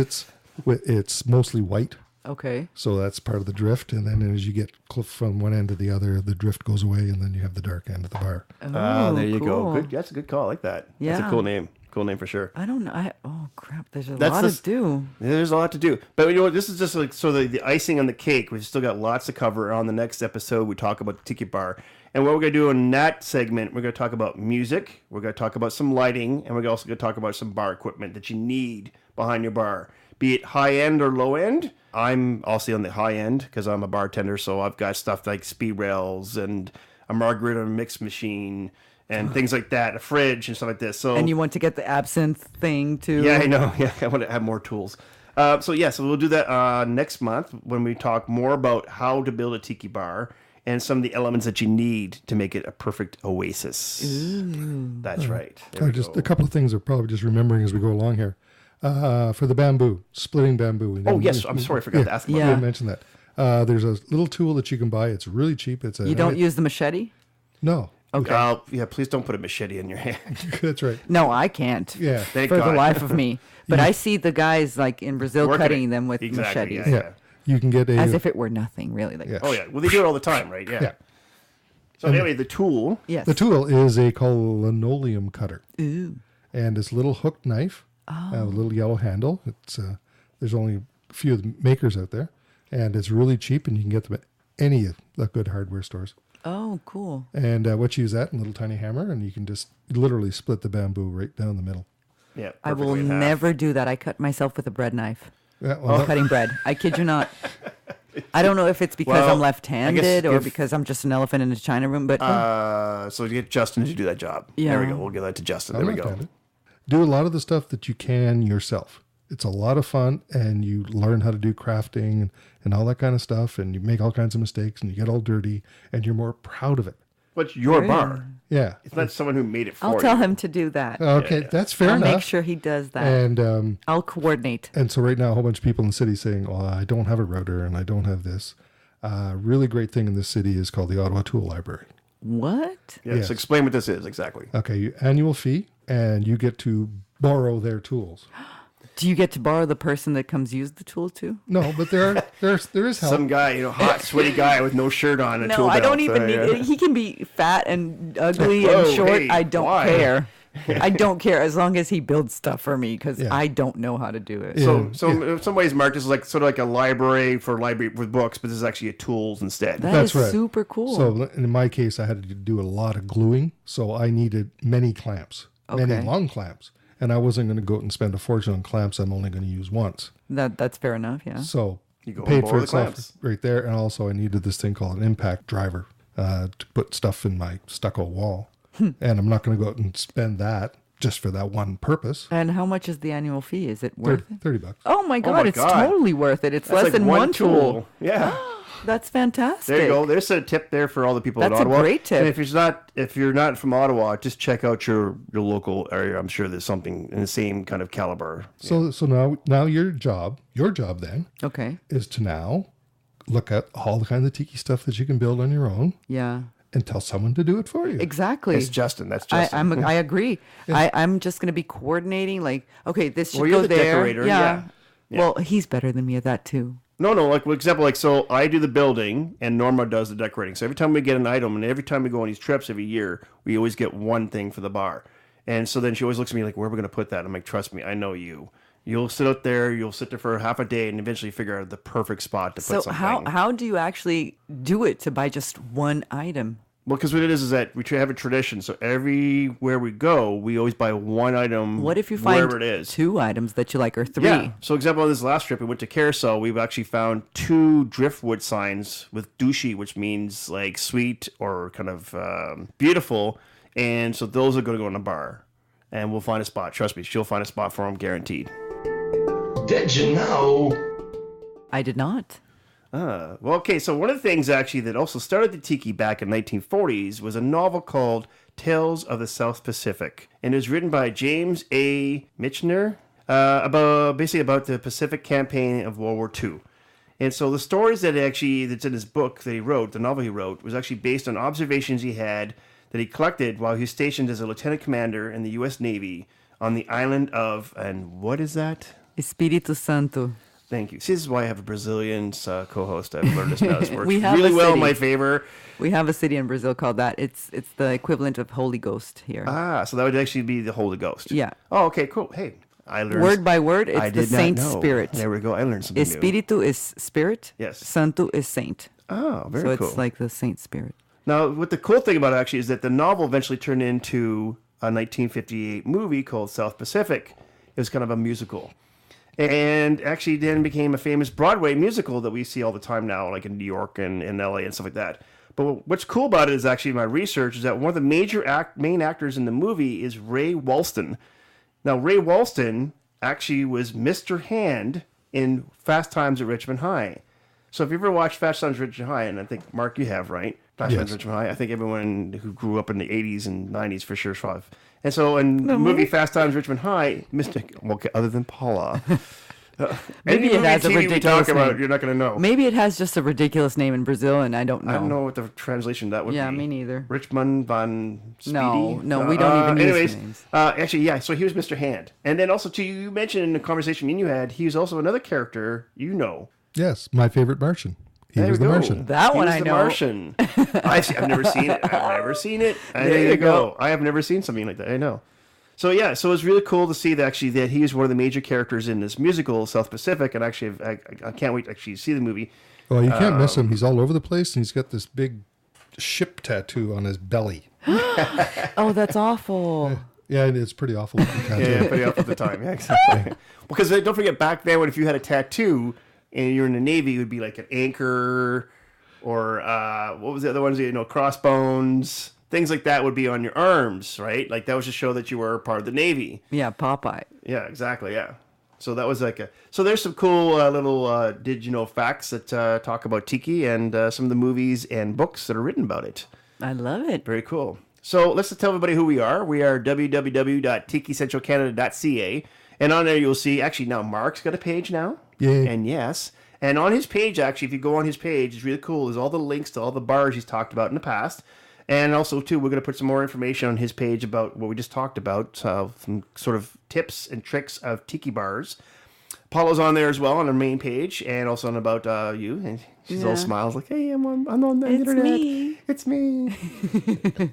it's mostly white. Okay. So that's part of the drift, and then as you get from one end to the other, the drift goes away, and then you have the dark end of the bar. Oh, There you go. cool. Good. That's a good call. I like that. That's a Yeah. cool name. Cool name for sure. I don't know. Oh crap! There's a That's lot the- to do. Yeah, there's a lot to do. But you know what? This is just like so the icing on the cake. We've still got lots to cover. On the next episode, we talk about the Tiki Bar. And what we're going to do in that segment, we're going to talk about music. We're going to talk about some lighting. And we're also going to talk about some bar equipment that you need behind your bar. Be it high end or low end. I'm also on the high end because I'm a bartender. So I've got stuff like speed rails and a margarita mix machine and things like that, a fridge and stuff like this. So And you want to get the absinthe thing too? yeah, I know. Yeah, I want to have more tools. So we'll do that next month when we talk more about how to build a tiki bar and some of the elements that you need to make it a perfect oasis. That's right. There we Just go. a couple of things I'm probably just remembering as we go along here. For the bamboo, splitting bamboo. We Oh didn't- yes, I'm sorry, I forgot to ask about we Yeah. didn't mention that. There's a little tool that you can buy. It's really cheap. It's a You don't use the machete? no. Okay. Yeah, please don't put a machete in your hand. That's right. No, I can't. Yeah. Thank For the God. life of me. But I see the guys like in Brazil Working cutting it. them with Exactly, machetes. Yeah. You can get a As if it were nothing, really. Like, Yeah. Oh yeah, well they do it all the time, right? Yeah. Yeah. So anyway, the tool. yes. The tool is called linoleum cutter, Ooh. and it's a little hooked knife, a little yellow handle. It's there's only a few of the makers out there, and it's really cheap, and you can get them at any of the good hardware stores. Oh, cool. And what you use that and a little tiny hammer, and you can just literally split the bamboo right down the middle. Yeah. I will perfectly in half. never do that. I cut myself with a bread knife. Yeah, well, Cutting bread. I kid you not. I don't know if it's because Well, I'm left-handed I or guess if- because I'm just an elephant in a china room, but So you get Justin to do that job. Yeah. There we go. We'll give that to Justin. I'm There we not go. offended. Do a lot of the stuff that you can yourself. It's a lot of fun, and you learn how to do crafting and all that kind of stuff, and you make all kinds of mistakes, and you get all dirty, and you're more proud of it. What's your bar? Yeah. It's not someone who made it for you. I'll tell him to do that. Okay, that's fair I'll enough. make sure he does that. And I'll coordinate. and so right now, a whole bunch of people in the city saying, "Well, I don't have a router, and I don't have this." Really great thing in this city is called the Ottawa Tool Library. What? Yeah, Yes. so explain what this is exactly. Okay, annual fee, and you get to borrow their tools. Do you get to borrow the person that comes use the tool too? No, but there is help. Some guy, hot, sweaty guy with no shirt on, a No, tool I belt. don't even need yeah. He can be fat and ugly Whoa, and short. hey, I don't why? care. I don't care as long as he builds stuff for me because Yeah. I don't know how to do it. Yeah. So in some ways, Mark, this is like sort of like a library with books, but this is actually a tools instead. That That's is right. super cool. So in my case, I had to do a lot of gluing. So I needed many clamps, many Okay. long clamps. And I wasn't going to go out and spend a fortune on clamps I'm only going to use once. That's fair enough, yeah. So You go and paid borrow for the itself clamps. right there. And also I needed this thing called an impact driver to put stuff in my stucco wall. And I'm not going to go out and spend that just for that one purpose. And how much is the annual fee? Is it worth it? $30. Oh my God, my it's God. totally worth it. It's That's less like than one tool. Yeah. That's fantastic. There you go. There's a tip there for all the people in That's a Ottawa. great tip. And if you're not from Ottawa, just check out your local area. I'm sure there's something in the same kind of caliber. So now your job then Okay. is to now look at all the kind of tiki stuff that you can build on your own Yeah. and tell someone to do it for you. Exactly. It's Justin. That's Justin. I agree. I'm just going to be coordinating. Like, okay, this should Well, you're go the there. decorator, yeah. Well, he's better than me at that too. No, like for example, like so I do the building and Norma does the decorating. So every time we get an item and every time we go on these trips every year, we always get one thing for the bar. And so then she always looks at me like, where are we going to put that? I'm like, trust me, I know you. You'll sit out there, you'll sit there for half a day and eventually figure out the perfect spot to put So something. how do you actually do it to buy just one item? Well, because what it is that we have a tradition. So everywhere we go, we always buy one item. What if you wherever find it is? two items that you like or three? Yeah. So example, on this last trip, we went to Carousel. We've actually found 2 driftwood signs with douchey, which means like sweet or kind of beautiful. And so those are going to go in a bar. And we'll find a spot. Trust me, she'll find a spot for them, guaranteed. Did you know? I did not. Well, okay, so one of the things actually that also started the Tiki back in 1940s was a novel called Tales of the South Pacific. And it was written by James A. Michener, about the Pacific campaign of World War II. And so the stories that's in his book that he wrote, the novel he wrote, was actually based on observations he had that he collected while he was stationed as a lieutenant commander in the U.S. Navy on the island of, and what is that? Espírito Santo. Thank you. See, this is why I have a Brazilian co-host. I've learned this now. This works We have really a well in city. my favor. We have a city in Brazil called that. It's the equivalent of Holy Ghost here. So that would actually be the Holy Ghost. Yeah. Oh, okay, cool. Hey, I learned. Word by word, it's I the did not saint know. spirit. There we go. I learned something new. Espírito is spirit. Yes. Santo is saint. Oh, very So cool. it's like the saint spirit. Now, what the cool thing about it actually is that the novel eventually turned into a 1958 movie called South Pacific. It was kind of a musical. And actually then became a famous Broadway musical that we see all the time now, like in New York and in LA and stuff like that. But what's cool about it is actually my research is that one of the main actors in the movie is Ray Walston. Now, Ray Walston actually was Mr. Hand in Fast Times at Richmond High. So if you ever watched Fast Times at Richmond High, and I think, Mark, you have, right? Fast Times at Richmond High. I think everyone who grew up in the 80s and 90s for sure saw it. And so in the movie Fast Times at Richmond High, other than Paula, Maybe any it has a movie TV we ridiculous talk about, name. you're not going to know. Maybe it has just a ridiculous name in Brazil, and I don't know. I don't know what the translation of that would be. Yeah, me neither. Richmond von Speedy? No, we don't even use anyways, names. actually, yeah, so he was Mr. Hand. And then also, too, you mentioned in the conversation me and you had, he was also another character you know. Yes, my favorite Martian. He There was we the go. Martian. That He one was I the know. Martian. I've never seen it. There you go. I have never seen something like that. I know. So yeah, so it's really cool to see that actually that he was one of the major characters in this musical South Pacific, and actually I can't wait to actually see the movie. Well, you can't miss him. He's all over the place, and he's got this big ship tattoo on his belly. Oh, that's awful. Yeah, it's pretty awful looking tattoo. Yeah, pretty up at the time. Yeah, exactly. Because don't forget back then, when if you had a tattoo and you're in the Navy, it would be like an anchor or what was the other ones? Crossbones. Things like that would be on your arms, right? Like that was to show that you were part of the Navy. Yeah, Popeye. Yeah, exactly. Yeah. So that was so there's some cool little did you know facts that talk about Tiki and some of the movies and books that are written about it. I love it. Very cool. So let's tell everybody who we are. We are www.tikicentralcanada.ca. And on there you'll see, actually now Mark's got a page now. Yay. And yes. And on his page, actually, if you go on his page, it's really cool. There's all the links to all the bars he's talked about in the past. And also, too, we're going to put some more information on his page about what we just talked about, some sort of tips and tricks of tiki bars. Paula's on there as well on her main page, and also on About You. And she's all smiles like, hey, I'm on the internet. Me. It's me.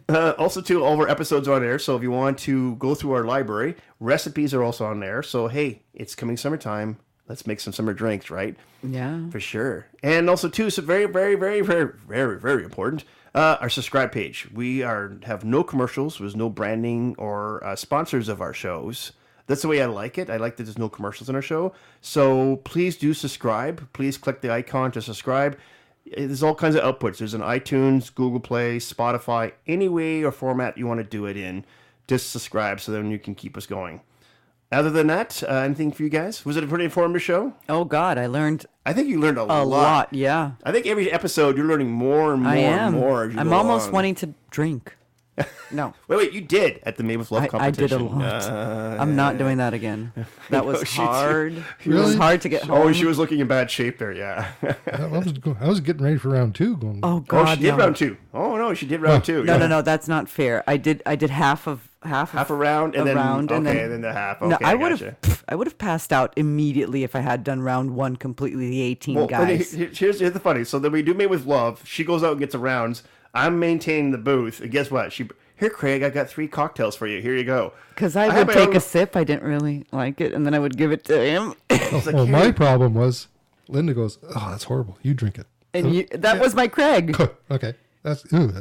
Also, too, all of our episodes are on there. So if you want to go through our library, recipes are also on there. So, hey, it's coming summertime. Let's make some summer drinks, right? Yeah. For sure. And also, too, so very, very, very, very, very, very important, our subscribe page. We have no commercials. There's no branding or sponsors of our shows. That's the way I like it. I like that there's no commercials in our show. So please do subscribe. Please click the icon to subscribe. There's all kinds of outputs. There's an iTunes, Google Play, Spotify, any way or format you want to do it in. Just subscribe so then you can keep us going. Other than that, anything for you guys? Was it a pretty informative show? Oh, God, I learned I think you learned a a lot. lot. Yeah. I think every episode you're learning more and more I am. and more as you I'm go almost along. wanting to drink. No. Wait, you did at the Made with Love I competition. did a lot. I'm not doing that again. That was she did. hard. It Really? was hard to get home. Oh, she was looking in bad shape there, yeah. I was getting ready for round 2. Going, Oh, God, Oh, she did no. round 2. Oh, no, she did round 2. No, yeah. no, that's not fair. I did half of Half a round and a then round, and okay, then- and then the half. Okay, No, I would gotcha. have passed out immediately if I had done round 1 completely. The 18 Well, guys. here's the funny. So then we do Made with Love. She goes out and gets the rounds. I'm maintaining the booth, and guess what? Here, Craig, I got 3 cocktails for you. Here you go. Because I had would my take own- a sip. I didn't really like it, and then I would give it to him. well, my problem was Linda goes, oh, that's horrible. You drink it. And that was my Craig. Okay. That's ooh.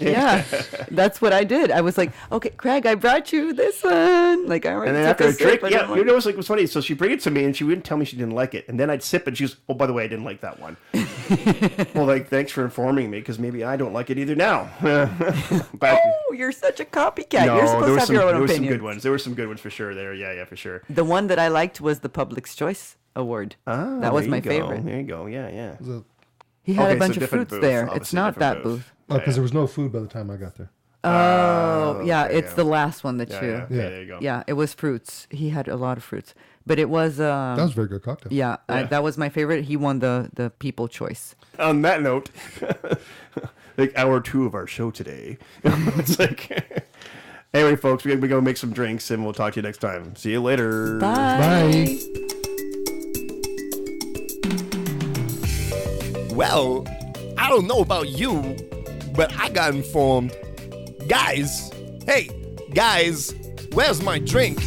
Yeah, that's what I did. I was like, okay, Craig, I brought you this one. Like, I already And then took after a sip. drink, I yeah, didn't you like- know what's funny? So she bring it to me, and she wouldn't tell me she didn't like it. And then I'd sip, and she was, oh, by the way, I didn't like that one. Well, like, thanks for informing me, because maybe I don't like it either now. Back- Oh, you're such a copycat. no, You're supposed to have your own there were some opinion. good ones. There were some good ones for sure there. Yeah, for sure. The one that I liked was the Public's Choice Award. Ah, that was there my you go. favorite. There you go. Yeah. He had Okay, a bunch so of different fruits booth, there. It's obviously not different that booth. booth. Oh, because there was no food by the time I got there. Oh, yeah, okay, it's yeah. the last one that Yeah, you. yeah. Okay, there you go. Yeah, it was fruits. He had a lot of fruits, but it was. That was a very good cocktail. Yeah, that was my favorite. He won the People Choice. On that note, like hour 2 of our show today. It's like, anyway, folks, we're gonna go make some drinks, and we'll talk to you next time. See you later. Bye. Well, I don't know about you, but I got informed. Guys, hey, guys, where's my drink?